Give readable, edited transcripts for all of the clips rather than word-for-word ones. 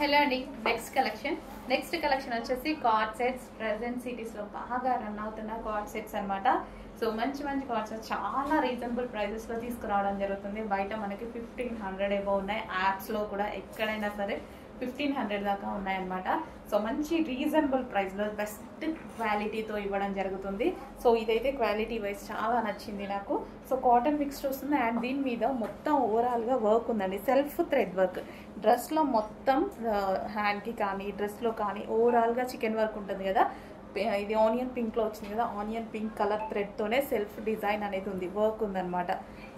Hello అండి. Next collection వచ్చేసి card sets. Present cities లో బాగా రన్ అవుతున్న కార్డ్ సెట్స్ అన్నమాట. సో మంచి కార్డ్ సెట్స్ చాలా రీజనబుల్ ప్రైజెస్ లో తీసుకురావడం జరుగుతుంది. బయట మనకి 1500 అబౌవ్ ఉన్నాయి. యాప్స్ లో కూడా ఎక్కడైనా సరే 1500 దాకా ఉన్నాయన్నమాట. సో మంచి రీజనబుల్ ప్రైస్ లో బెస్ట్ క్వాలిటీతో ఇవ్వడం జరుగుతుంది. సో ఇదైతే క్వాలిటీ వైజ్ చాలా నచ్చింది నాకు. సో కాటన్ మిక్స్డ్ వస్తుంది అండ్ దీని మీద మొత్తం ఓవరాల్ గా వర్క్ ఉందండి. సెల్ఫ్ థ్రెడ్ వర్క్ డ్రెస్ లో మొత్తం హ్యాండ్ కి కానీ డ్రెస్ లో కానీ ఓవరాల్ గా చికెన్ వర్క్ ఉంటుంది కదా. ఇది ఆనియన్ పింక్ లో వచ్చింది కదా. ఆనియన్ పింక్ కలర్ థ్రెడ్ తోనే సెల్ఫ్ డిజైన్ అనేది ఉంది, వర్క్ ఉందన్నమాట.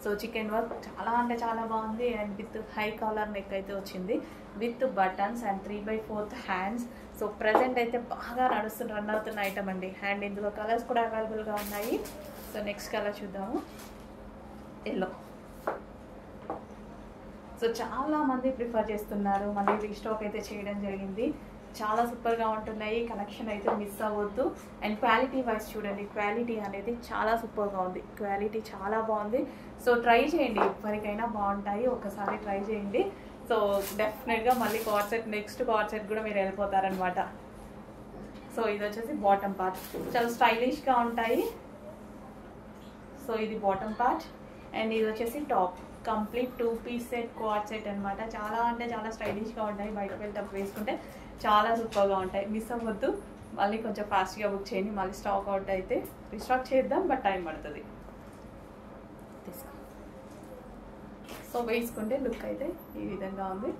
సో చికెన్ వర్క్ చాలా అంటే చాలా బాగుంది. And with high collar neck అయితే వచ్చింది, with buttons and 3/4 hands. So present అయితే బాగా రన్ అవుతున్న ఐటమ్ అండి. అండ్ ఇందులో కలర్స్ కూడా అవైలబుల్ గా ఉన్నాయి. సో నెక్స్ట్ కలర్ చూద్దాము, ఎల్లో. సో చాలా మంది ప్రిఫర్ చేస్తున్నారు, మళ్ళీ రీస్టాక్ అయితే చేయడం జరిగింది. చాలా సూపర్గా ఉంటున్నాయి. కలెక్షన్ అయితే మిస్ అవ్వద్దు. అండ్ క్వాలిటీ వైజ్ చూడండి, క్వాలిటీ అనేది చాలా సూపర్గా ఉంది. క్వాలిటీ చాలా బాగుంది. సో ట్రై చేయండి, ఎవరికైనా బాగుంటాయి, ఒకసారి ట్రై చేయండి. సో డెఫినెట్గా మళ్ళీ నెక్స్ట్ కార్డ్ సెట్ కూడా మీరు వెళ్ళిపోతారనమాట. సో ఇది వచ్చేసి బాటమ్ పార్ట్, చాలా స్టైలిష్గా ఉంటాయి. సో ఇది బాటమ్ పార్ట్ అండ్ ఇది వచ్చేసి top. Complete 2 piece set card set అనమాట. చాలా అంటే చాలా స్టైలిష్గా ఉంటాయి. బయటకు వెళ్ళేటప్పుడు వేసుకుంటే చాలా సూపర్గా ఉంటాయి. మిస్ అవ్వద్దు. మళ్ళీ కొంచెం ఫాస్ట్గా బుక్ చేయండి. మళ్ళీ స్టాక్ అవుట్ అయితే రీస్టాక్ చేద్దాం, బట్ టైం పడుతుంది. సో వేసుకుంటే లుక్ అయితే ఈ విధంగా ఉంది.